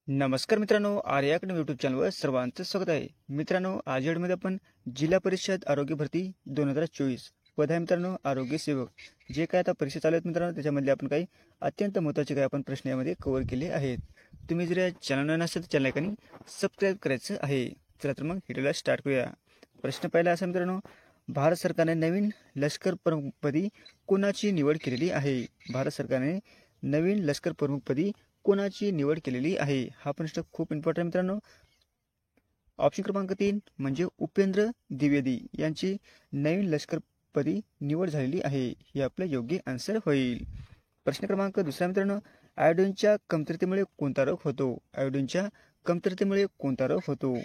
नमस्कार मित्रांनो, Arya academy YouTube चॅनलवर सर्वांचं स्वागत आहे. मित्रांनो, आज या व्हिडिओमध्ये आपण जिल्हा परिषद आरोग्य भरती 2024 पद आहे मित्रांनो, आरोग्य सेवक. जे काय आता परीक्षा चालू आहेत मित्रांनो, त्याच्यामधले आपण काही अत्यंत महत्त्वाचे काही आपण प्रश्न यामध्ये कव्हर केले आहेत. तुम्ही जर या चॅनल नसेल तर चॅनल एकाने सबस्क्राईब करायचं आहे. चला तर मग व्हिडिओला स्टार्ट करूया. प्रश्न पहिला असा मित्रांनो, भारत सरकारने नवीन लष्कर प्रमुखपदी कोणाची निवड केलेली आहे? भारत सरकारने नवीन लष्कर प्रमुखपदी कोणाची निवड केलेली आहे? हा प्रश्न खूप इम्पॉर्टंट आहे मित्रांनो. ऑप्शन क्रमांक 3 म्हणजे उपेंद्र द्विवेदी यांची नवीन लष्करपदी निवड झालेली आहे. हे आपलं योग्य आन्सर होईल. प्रश्न क्रमांक दुसरा मित्रांनो, आयोडीनच्या कमतरतेमुळे कोणता रोग होतो? आयोडीनच्या कमतरतेमुळे कोणता रोग होतो?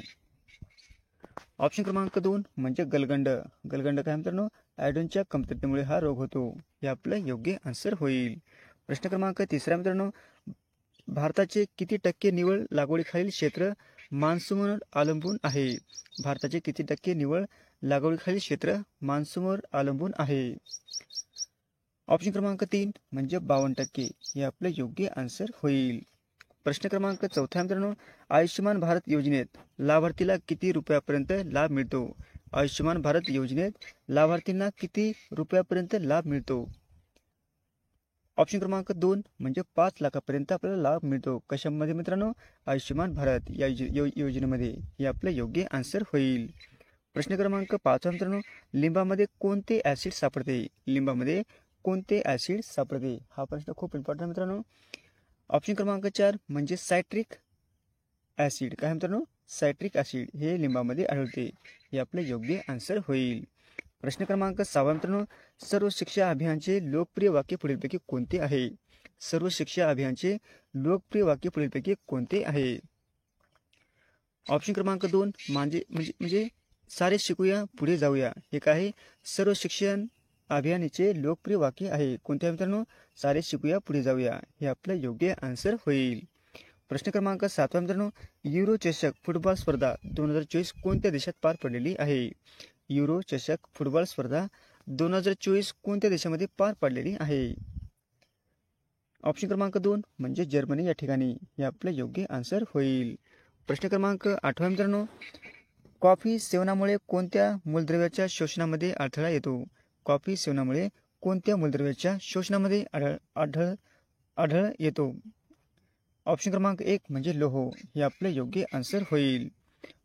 ऑप्शन क्रमांक 2 म्हणजे गलगंड. गलगंड काय मित्रांनो? आयोडीनच्या कमतरतेमुळे हा रोग होतो. हे आपलं योग्य आन्सर होईल. प्रश्न क्रमांक तिसरा मित्रांनो, भारताचे किती टक्के निव्वळ लागवडीखालील क्षेत्र मान्सूनवर अवलंबून आहे? भारताचे किती टक्के निव्वळ लागवडीखालील क्षेत्र मान्सूनवर अवलंबून आहे? ऑप्शन क्रमांक 3 म्हणजे 52%. हे आपलं योग्य आन्सर होईल. प्रश्न क्रमांक चौथा मित्रांनो, आयुष्यमान भारत योजनेत लाभार्थीला किती रुपयापर्यंत लाभ मिळतो? आयुष्यमान भारत योजनेत लाभार्थींना किती रुपयापर्यंत लाभ मिळतो? ऑप्शन क्रमांक 2 म्हणजे 5 लाखापर्यंत आपल्याला लाभ मिळतो. कशामध्ये मित्रांनो? आयुष्यमान भारत या योजनेमध्ये. हे आपलं योग्य आन्सर होईल. प्रश्न क्रमांक 5 मित्रांनो, लिंबामध्ये कोणते ऍसिड सापडते? लिंबामध्ये कोणते ऍसिड सापडते? हा प्रश्न खूप इम्पॉर्टंट मित्रांनो. ऑप्शन क्रमांक 4 म्हणजे सायट्रिक ऍसिड. काय मित्रांनो? सायट्रिक ऍसिड हे लिंबामध्ये आढळते. हे आपलं योग्य आन्सर होईल. प्रश्न क्रमांक 6 मित्रांनो, सर्व शिक्षा अभियानचे लोकप्रिय वाक्य पुढीलपैकी कोणते आहे? सर्व शिक्षा अभियानचे लोकप्रिय वाक्य पुढीलपैकी कोणते आहे? ऑप्शन क्रमांक 2 म्हणजे सारे शिकूया पुढे जाऊया. हे काय? सर्व शिक्षण अभियानाचे लोकप्रिय वाक्य आहे. कोणते आहे मित्रांनो? सारे शिकूया पुढे जाऊया. हे आपलं योग्य आन्सर होईल. प्रश्न क्रमांक 7 मित्रांनो, युरो चषक फुटबॉल स्पर्धा 2024 कोणत्या देशात पार पडलेली आहे? युरो चषक फुटबॉल स्पर्धा 2024 कोणत्या देशामध्ये पार पडलेली आहे? ऑप्शन क्रमांक 2 म्हणजे जर्मनी या ठिकाणी. हे आपलं योग्य आन्सर होईल. प्रश्न क्रमांक 8 मित्रांनो, कॉफी सेवनामुळे कोणत्या मूलद्रव्याच्या शोषणामध्ये अडथळा येतो? कॉफी सेवनामुळे कोणत्या मूलद्रव्याच्या शोषणामध्ये आढळ येतो? ऑप्शन क्रमांक 1 म्हणजे लोह. हे आपलं योग्य आन्सर होईल.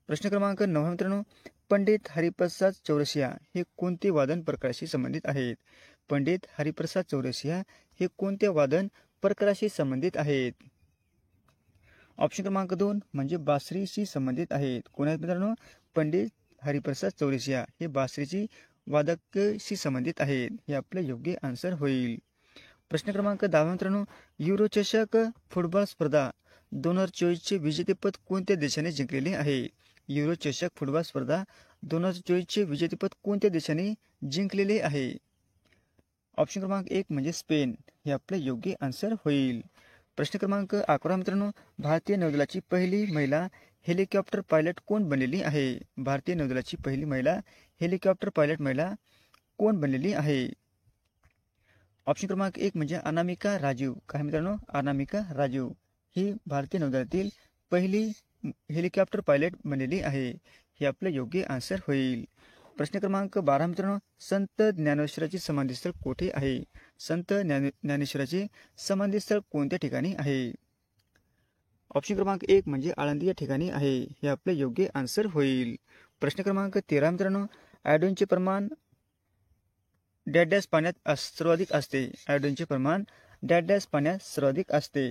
प्रश्न क्रमांक 9 मित्रांनो, पंडित हरिप्रसाद चौरसिया हे कोणते वादन प्रकाराशी संबंधित आहेत? पंडित हरिप्रसाद चौरसिया हे कोणत्या वादन प्रकाराशी संबंधित आहेत? ऑप्शन क्रमांक 2 म्हणजे बासरीशी संबंधित आहेत. कोण आहेत मित्रांनो? पंडित हरिप्रसाद चौरसिया हे बासरीची वादकशी संबंधित आहेत. हे आपलं योग्य आन्सर होईल. प्रश्न क्रमांक 10 मित्रांनो, युरो चषक फुटबॉल स्पर्धा 2024 विजेतेपद कोणत्या देशाने जिंकलेले आहे? युरो चषक फुटबॉल स्पर्धा 2024 विजेतेपद कोणत्या देशाने जिंकलेले आहे? ऑप्शन क्रमांक 1 म्हणजे स्पेन. हे आपलं योग्य आन्सर होईल. प्रश्न क्रमांक 11 मित्रांनो, भारतीय नौदलाची पहिली महिला हेलिकॉप्टर पायलट कोण बनलेली आहे? भारतीय नौदलाची पहिली महिला हेलिकॉप्टर पायलट महिला कोण बनलेली आहे? ऑप्शन क्रमांक 1 म्हणजे अनामिका राजीव. काय मित्रांनो? अनामिका राजीव ही भारतीय नौदलातील पहिली हेलिकॉप्टर पायलट बनलेली आहे. हे आपलं योग्य आन्सर होईल. प्रश्न क्रमांक 12 मित्रांनो, संत ज्ञानेश्वराचे समाधीस्थळ कोठे आहे? संत ज्ञानेश्वराचे समाधीस्थळ कोणत्या ठिकाणी आहे? ऑप्शन क्रमांक 1 म्हणजे आळंदी या ठिकाणी आहे. हे आपलं योग्य आन्सर होईल. प्रश्न क्रमांक 13 मित्रांनो, आयोडीनचे प्रमाण डॅश पाण्यात सर्वाधिक असते. आयोडीनचे प्रमाण डॅश पाण्यात सर्वाधिक असते.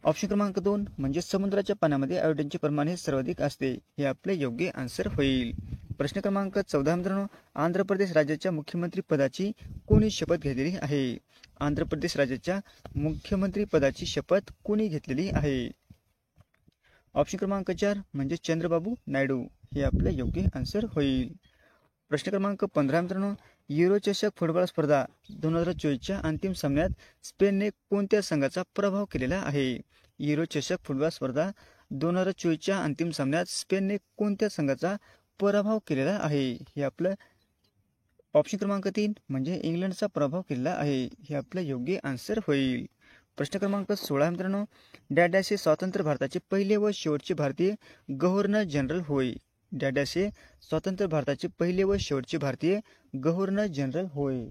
ऑप्शन क्रमांक 2 म्हणजे समुद्राच्या पाण्यामध्ये आयोडीनचे प्रमाण हे सर्वाधिक असते. हे आपले योग्य आन्सर होईल. प्रश्न क्रमांक 14 मित्रांनो, आंध्र प्रदेश राज्याच्या मुख्यमंत्री पदाची कोणी शपथ घेतलेली आहे? आंध्र प्रदेश राज्याच्या मुख्यमंत्री पदाची शपथ कोणी घेतलेली आहे? ऑप्शन क्रमांक 4 म्हणजे चंद्रबाबू नायडू. हे आपले योग्य आन्सर होईल. प्रश्न क्रमांक 15 मित्रांनो, युरो चषक फुटबॉल स्पर्धा 2024च्या अंतिम सामन्यात स्पेनने कोणत्या संघाचा पराभव केलेला आहे? युरो चषक फुटबॉल स्पर्धा 2024च्या अंतिम सामन्यात स्पेनने कोणत्या संघाचा पराभव केलेला आहे? हे आपलं ऑप्शन क्रमांक 3 म्हणजे इंग्लंडचा पराभव केलेला आहे. हे आपलं योग्य आन्सर होईल. प्रश्न क्रमांक 16 मित्रांनो, डॅश हे स्वतंत्र भारताचे पहिले व शेवटचे भारतीय गव्हर्नर जनरल होय. डॅश हे स्वतंत्र भारताचे पहिले व शेवटचे भारतीय गव्हर्नर जनरल होय.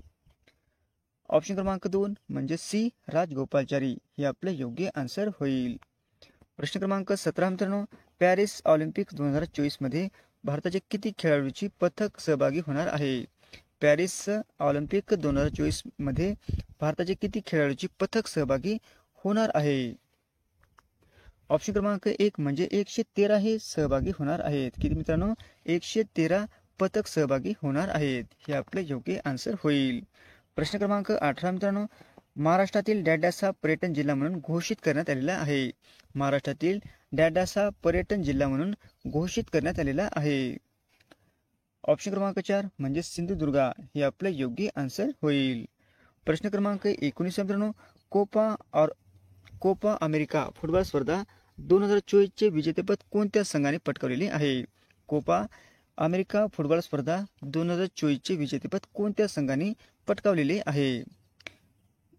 ऑप्शन क्रमांक 2 म्हणजे सी राजगोपालचारी हे आपले योग्य आन्सर होईल. प्रश्न क्रमांक 17 मित्रांनो, पॅरिस ऑलिम्पिक 2024 मध्ये भारताचे किती खेळाडूची पथक सहभागी होणार आहे. पॅरिस ऑलिम्पिक 2024 मध्ये भारताचे किती खेळाडूची पथक सहभागी होणार आहे. ऑप्शन क्रमांक 1 म्हणजे 113 हे सहभागी होणार आहेत. किती मित्रांनो, 113 पथक सहभागी होणार आहेत. हे आपले योग्य आन्सर होईल. प्रश्न क्रमांक 18 मित्रांनो, महाराष्ट्रातील डॅश हा पर्यटन जिल्हा म्हणून घोषित करण्यात आलेला आहे. महाराष्ट्रातील डॅश हा पर्यटन जिल्हा म्हणून घोषित करण्यात आलेला आहे. ऑप्शन क्रमांक 4 म्हणजे सिंधुदुर्गा हे आपले योग्य आन्सर होईल. प्रश्न क्रमांक 19 मित्रांनो, कोपा अमेरिका फुटबॉल स्पर्धा 2024 चे विजेतेपद कोणत्या संघाने पटकावलेले आहे. कोपा अमेरिका फुटबॉल स्पर्धा 2024 चे विजेतेपद कोणत्या संघाने पटकावलेले आहे.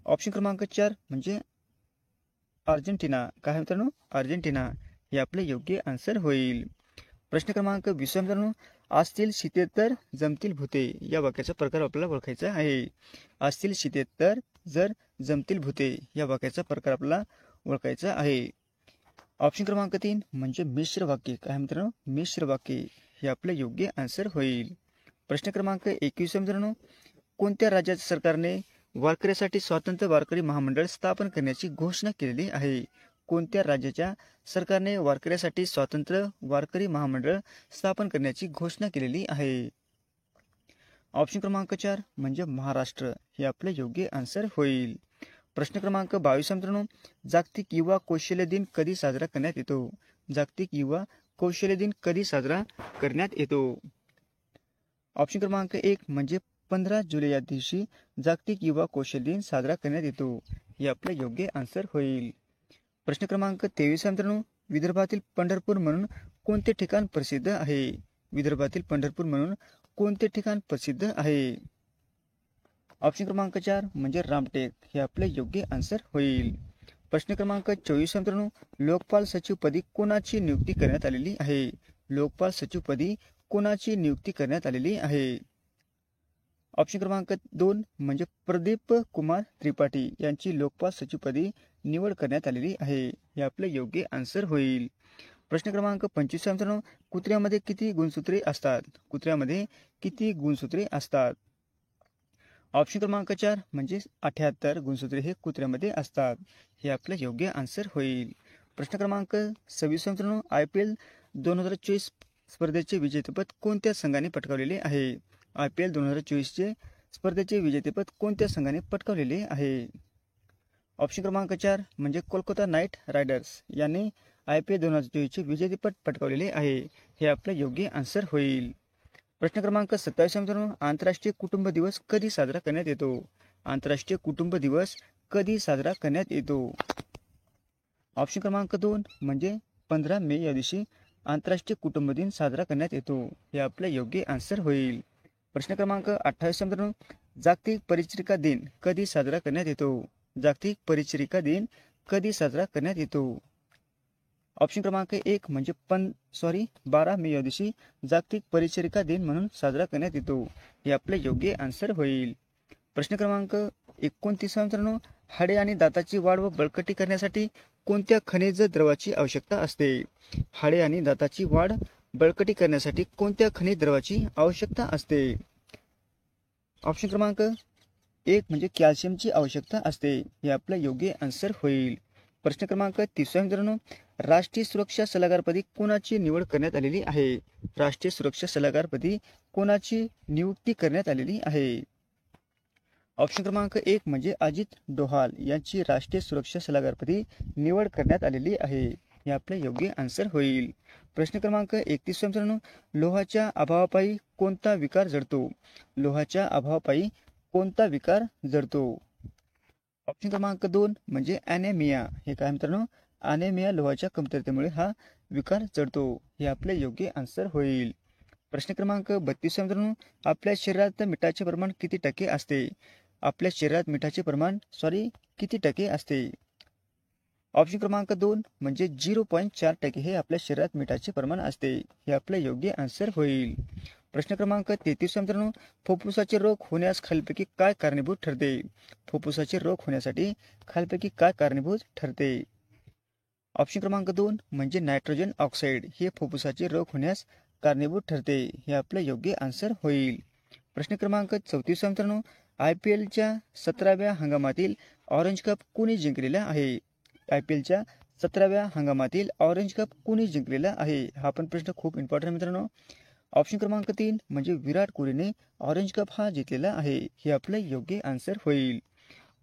ऑप्शन क्रमांक 4 म्हणजे अर्जेंटिना. काय मित्रांनो, अर्जेंटिना हे आपले योग्य आन्सर होईल. प्रश्न क्रमांक 20 मित्रांनो, असतील शीते तर जमतील भूते या वाक्याचा प्रकार आपल्याला ओळखायचा आहे. असतील शीते तर जर जमतील भूते या वाक्याचा प्रकार आपल्याला ओळखायचा आहे. ऑप्शन क्रमांक 3 म्हणजे मिश्र वाक्य. काय मित्रांनो, मिश्र वाक्य हे आपले योग्य आन्सर होईल. प्रश्न क्रमांक 21 मित्रांनो, कोणत्या राज्याच्या सरकारने वारकऱ्यासाठी स्वतंत्र वारकरी महामंडळ स्थापन करण्याची घोषणा केलेली आहे. कोणत्या राज्याच्या सरकारने वारकऱ्यासाठी स्वतंत्र वारकरी महामंडळ स्थापन करण्याची घोषणा केलेली आहे. ऑप्शन क्रमांक 4 म्हणजे महाराष्ट्र हे आपले योग्य आन्सर होईल. प्रश्न क्रमांक 22 मित्रांनो, जागतिक युवा कौशल्य दिन कधी साजरा करण्यात येतो. जागतिक युवा कौशल्य दिन कधी साजरा करण्यात येतो. ऑप्शन क्रमांक 1 म्हणजे 15 जुलै या दिवशी जागतिक युवा कौशल्य दिन साजरा करण्यात येतो. हे आपले योग्य आन्सर होईल. प्रश्न क्रमांक 23 मित्रांनो, विदर्भातील पंढरपूर म्हणून कोणते ठिकाण प्रसिद्ध आहे. विदर्भातील पंढरपूर म्हणून कोणते ठिकाण प्रसिद्ध आहे. ऑप्शन क्रमांक 4 म्हणजे रामटेक हे आपले योग्य आन्सर होईल. प्रश्न क्रमांक 24 मित्रांनो, लोकपाल सचिवपदी कोणाची नियुक्ती करण्यात आलेली आहे. लोकपाल सचिवपदी कोणाची नियुक्ती करण्यात आलेली आहे. ऑप्शन क्रमांक 2 म्हणजे प्रदीप कुमार त्रिपाठी यांची लोकपाल सचिवपदी निवड करण्यात आलेली आहे. हे आपले योग्य आन्सर होईल. प्रश्न क्रमांक 25 मित्रांनो, कुत्र्यामध्ये किती गुणसूत्रे असतात. कुत्र्यामध्ये किती गुणसूत्रे असतात. ऑप्शन क्रमांक 4 म्हणजे 78 गुणसूत्रे हे कुत्र्यामध्ये असतात. हे आपले योग्य आन्सर होईल. प्रश्न क्रमांक 26 मित्रांनो, IPL 2024 स्पर्धेचे विजेतेपद कोणत्या संघाने पटकावलेले आहे. IPL 2024 चे स्पर्धेचे विजेतेपद कोणत्या संघाने पटकावलेले आहे. ऑप्शन क्रमांक 4 म्हणजे कोलकाता नाईट रायडर्स यांनी IPL 2024 चे विजेतेपद पटकावलेले आहे. हे आपले योग्य आन्सर होईल. प्रश्न क्रमांक 27 मित्रांनो, आंतरराष्ट्रीय कुटुंब दिवस कधी साजरा करण्यात येतो. आंतरराष्ट्रीय कुटुंब दिवस कधी साजरा करण्यात येतो. ऑप्शन क्रमांक 2 म्हणजे 15 मे या दिवशी आंतरराष्ट्रीय कुटुंब दिन साजरा करण्यात येतो. हे आपले योग्य आन्सर होईल. प्रश्न क्रमांक 28 मित्रांनो, जागतिक परिचारिका दिन कधी साजरा करण्यात येतो. जागतिक परिचारिका दिन कधी साजरा करण्यात येतो. ऑप्शन क्रमांक 1 म्हणजे 12 मे या दिवशी जागतिक परिचारिका दिन म्हणून साजरा करण्यात येतो. हे आपले योग्य आन्सर होईल. प्रश्न क्रमांक 29 मित्रांनो, हाडे आणि दाताची वाढ व बळकटी करण्यासाठी कोणत्या खनिज द्रवाची आवश्यकता असते. हाडे आणि दाताची वाढ बळकटी करण्यासाठी कोणत्या खनिज द्रवाची आवश्यकता असते. ऑप्शन क्रमांक 1 म्हणजे कॅल्शियमची आवश्यकता असते. हे आपले योग्य आन्सर होईल. प्रश्न क्रमांक 30 मित्रांनो, राष्ट्रीय सुरक्षा सल्लागारपदी कोणाची निवड करण्यात आलेली आहे. राष्ट्रीय सुरक्षा सल्लागारपदी कोणाची नियुक्ती करण्यात आलेली आहे. ऑप्शन क्रमांक 1 म्हणजे अजित डोहाल यांची राष्ट्रीय सुरक्षा सल्लागारपदी निवड करण्यात आलेली आहे. हे आपले योग्य आन्सर होईल. प्रश्न क्रमांक 31 मित्रांनो, लोहाच्या अभावापायी कोणता विकार जडतो. लोहाच्या अभावापायी कोणता विकार जडतो. ऑप्शन क्रमांक 2 म्हणजे ॲनेमिया. हे काय मित्रांनो, ॲनेमिया लोहाच्या कमतरतेमुळे हा विकार जडतो. हे आपले योग्य आन्सर होईल. प्रश्न क्रमांक 32 मित्रांनो, आपल्या शरीरात मिठाचे प्रमाण किती टक्के असते. आपल्या शरीरात मिठाचे प्रमाण किती टक्के असते. ऑप्शन क्रमांक 2 म्हणजे 0.4% हे आपल्या शरीरात मिठाचे प्रमाण असते. हे आपलं योग्य आन्सर होईल. प्रश्न क्रमांक 33 मित्रांनो, फुफ्फुसाचे रोग होण्यास खालीलपैकी काय कारणीभूत ठरते? फुफ्फुसाचे रोग होण्यासाठी खालीलपैकी काय कारणीभूत ठरते? ऑप्शन क्रमांक 2 म्हणजे नायट्रोजन ऑक्साईड हे फुफ्फुसाचे रोग होण्यास कारणीभूत ठरते. हे आपलं योग्य आन्सर होईल. प्रश्न क्रमांक 34 मित्रांनो, IPLच्या 17व्या हंगामातील ऑरेंज कप कोणी जिंकलेला आहे? IPLच्या 17व्या हंगामातील ऑरेंज कप कोणी जिंकलेला आहे? हा पण प्रश्न खूप इम्पॉर्टंट मित्रांनो. ऑप्शन क्रमांक 3 म्हणजे विराट कोहलीने ऑरेंज कप हा जिंकलेला आहे. हे आपलं योग्य आन्सर होईल.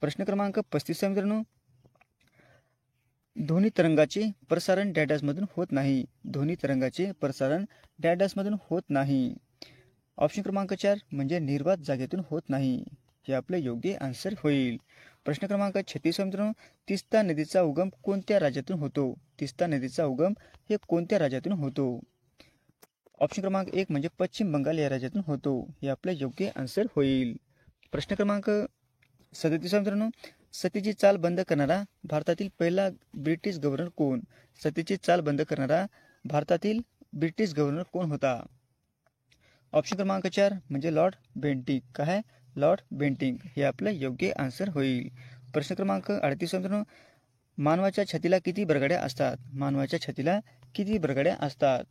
प्रश्न क्रमांक 35 मित्रांनो, ध्वनी तरंगाचे प्रसारण डॅडासमधून होत नाही. ध्वनी तरंगाचे प्रसारण डॅडासमधून होत नाही. ऑप्शन क्रमांक 4 म्हणजे निर्वात जागेतून होत नाही. हे आपलं योग्य आन्सर होईल. प्रश्न क्रमांक 36 मित्रांनो, तीस्ता नदीचा उगम कोणत्या राज्यातून होतो? तीस्ता नदीचा उगम हे कोणत्या राज्यातून होतो? ऑप्शन क्रमांक 1 म्हणजे पश्चिम बंगाल या राज्यातून होतो. हे आपलं योग्य आन्सर होईल. प्रश्न क्रमांक 37 मित्रांनो, सतीची चाल बंद करणारा भारतातील पहिला ब्रिटिश गव्हर्नर कोण? सतीची चाल बंद करणारा भारतातील ब्रिटिश गव्हर्नर कोण होता? ऑप्शन क्रमांक 4 म्हणजे लॉर्ड बेंटिंग. काय? Lord Bentinck. हे आपलं योग्य आन्सर होईल. प्रश्न क्रमांक 38 मित्रांनो, मानवाच्या छातीला किती बरगड्या असतात? मानवाच्या छातीला किती बरगड्या असतात?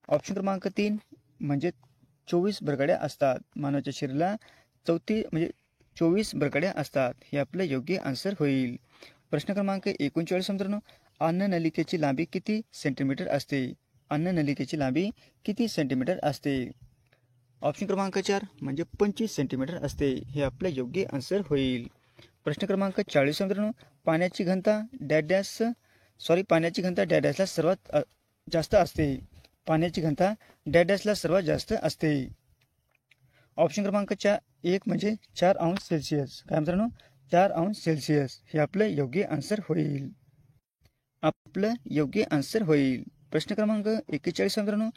ऑप्शन क्रमांक 3 म्हणजे 24 बरगड्या असतात. मानवाच्या शरीराला 24 बरगड्या असतात. हे आपलं योग्य आन्सर होईल. प्रश्न क्रमांक 39 मित्रांनो, अन्ननलिकेची लांबी किती सेंटीमीटर असते? अन्ननलिकेची लांबी किती सेंटीमीटर असते? ऑप्शन क्रमांक 4 म्हणजे 25 सेंटीमीटर असते. हे आपलं योग्य आन्सर होईल. प्रश्न क्रमांक 40 मित्रांनो, पाण्याची घनता डॅडॅसला सर्वात जास्त असते. पाण्याची घनता डॅडॅसला सर्वात जास्त असते. ऑप्शन क्रमांक 1 म्हणजे 4 अंश सेल्सिअस. काय मित्रांनो? 4 अंश सेल्सिअस. हे आपलं योग्य आन्सर होईल. प्रश्न क्रमांक 41 मित्रांनो,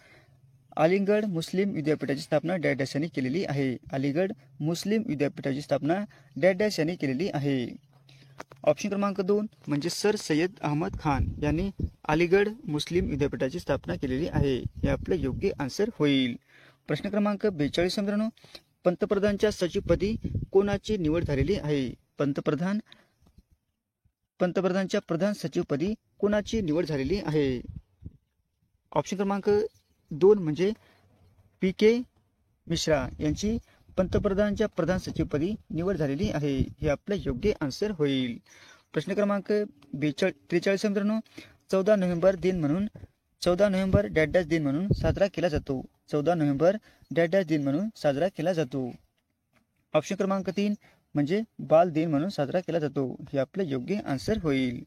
अलीगढ मुस्लिम विद्यापीठाची स्थापना डॅडॅस यांनी केलेली आहे. अलीगढ मुस्लिम विद्यापीठाची स्थापना डॅडॅस यांनी केलेली आहे. ऑप्शन क्रमांक 2 म्हणजे सर सय्यद अहमद खान यांनी अलीगढ मुस्लिम विद्यापीठाची स्थापना केलेली आहे. हे आपलं योग्य आन्सर होईल. प्रश्न क्रमांक 42 मित्रांनो, पंतप्रधानच्या सचिवपदी कोणाची निवड झालेली आहे? पंतप्रधानच्या प्रधान सचिवपदी कोणाची निवड झालेली आहे? ऑप्शन क्रमांक 2 म्हणजे PK मिश्रा यांची पंतप्रधानच्या प्रधान सचिवपदी निवड झालेली आहे. हे आपलं योग्य आन्सर होईल. प्रश्न क्रमांक 43 मित्रांनो, 14 नोव्हेंबर डॅडॅस दिन म्हणून साजरा केला जातो. 14 नोव्हेंबर डॅडॅस दिन म्हणून साजरा केला जातो. ऑप्शन क्रमांक 3 म्हणजे बाल दिन म्हणून साजरा केला जातो. हे आपलं योग्य आन्सर होईल.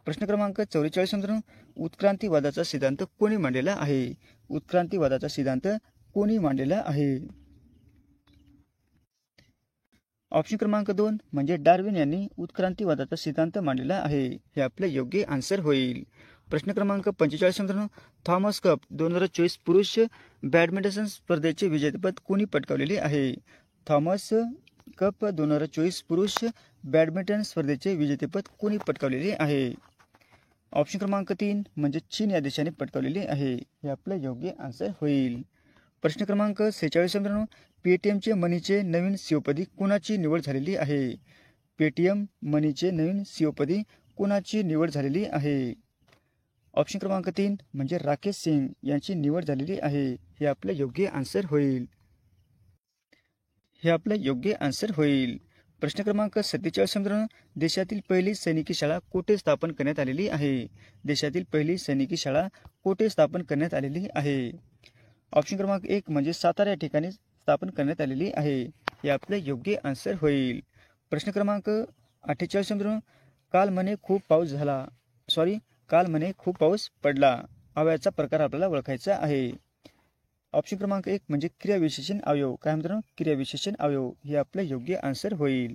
प्रश्न क्रमांक 44 मित्रांनो, उत्क्रांतीवादाचा सिद्धांत कोणी मांडलेला आहे? उत्क्रांतीवादाचा सिद्धांत कोणी मांडलेला आहे? ऑप्शन क्रमांक 2 म्हणजे डार्विन यांनी उत्क्रांतीवादाचा सिद्धांत मांडलेला आहे. हे आपलं योग्य आन्सर होईल. प्रश्न क्रमांक 45 मित्रांनो, थॉमस कप 2024 पुरुष बॅडमिंटन स्पर्धेचे विजेतेपद कोणी पटकावलेले आहे? थॉमस कप 2024 पुरुष बॅडमिंटन स्पर्धेचे विजेतेपद कोणी पटकावलेले आहे? ऑप्शन क्रमांक 3 म्हणजे चीन या देशाने पटकावलेले आहे. हे आपलं योग्य आन्सर होईल. प्रश्न क्रमांक 46 मित्रांनो, पेटीएमचे मनीचे नवीन सीओपदी कोणाची निवड झालेली आहे? पेटीएम मनीचे नवीन सीओपदी कोणाची निवड झालेली आहे? ऑप्शन क्रमांक 3 म्हणजे राकेश सिंग यांची निवड झालेली आहे. हे आपलं योग्य आन्सर होईल. प्रश्न क्रमांक 47 मित्रांनो, देशातील पहिली सैनिकी शाळा कुठे स्थापन करण्यात आलेली आहे? देशातील पहिली सैनिकी शाळा कुठे स्थापन करण्यात आलेली आहे? ऑप्शन क्रमांक 1 म्हणजे सातारा या ठिकाणी स्थापन करण्यात आलेली आहे. हे आपलं योग्य आन्सर होईल. प्रश्न क्रमांक 48 मित्रांनो, काल म्हणे खूप पाऊस पडला. अवयवाचा प्रकार आपल्याला ओळखायचा आहे. ऑप्शन क्रमांक 1 म्हणजे क्रियाविशेषण अवयव. काय मित्रांनो? क्रियाविशेषण अवयव. हे आपलं योग्य आन्सर होईल.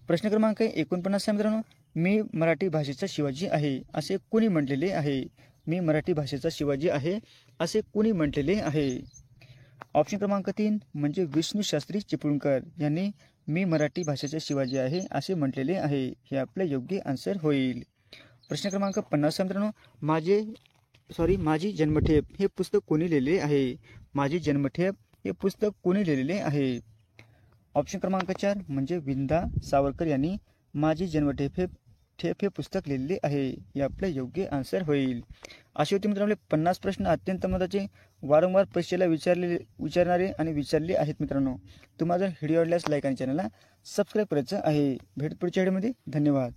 प्रश्न क्रमांक 49 मित्रांनो, मी मराठी भाषेचा शिवाजी आहे असे कोणी म्हटलेले आहे? मी मराठी भाषेचा शिवाजी आहे असे कोणी म्हटलेले आहे? ऑप्शन क्रमांक 3 म्हणजे विष्णू शास्त्री चिपळूणकर यांनी मी मराठी भाषेचा शिवाजी आहे असे म्हटलेले आहे. हे आपले योग्य आन्सर होईल. प्रश्न क्रमांक 50 मित्रांनो, माझी जन्मठेप हे पुस्तक कोणी लिहिलेले आहे? माझी जन्मठेप हे पुस्तक कोणी लिहिलेले आहे? ऑप्शन क्रमांक 4 म्हणजे विंदा सावरकर यांनी माझी जन्मठेप हे पुस्तक लिहिलेले आहे. हे आपले योग्य आन्सर होईल. असे होते मित्रांनो 50 प्रश्न अत्यंत महत्त्वाचे, वारंवार परीक्षेला विचारणारे आणि विचारले आहेत मित्रांनो. तुम्हाला जर व्हिडिओ आवडल्यास लाईक आणि चॅनलला सबस्क्राईब करायचं आहे. भेट पुढच्या व्हिडिओमध्ये. धन्यवाद.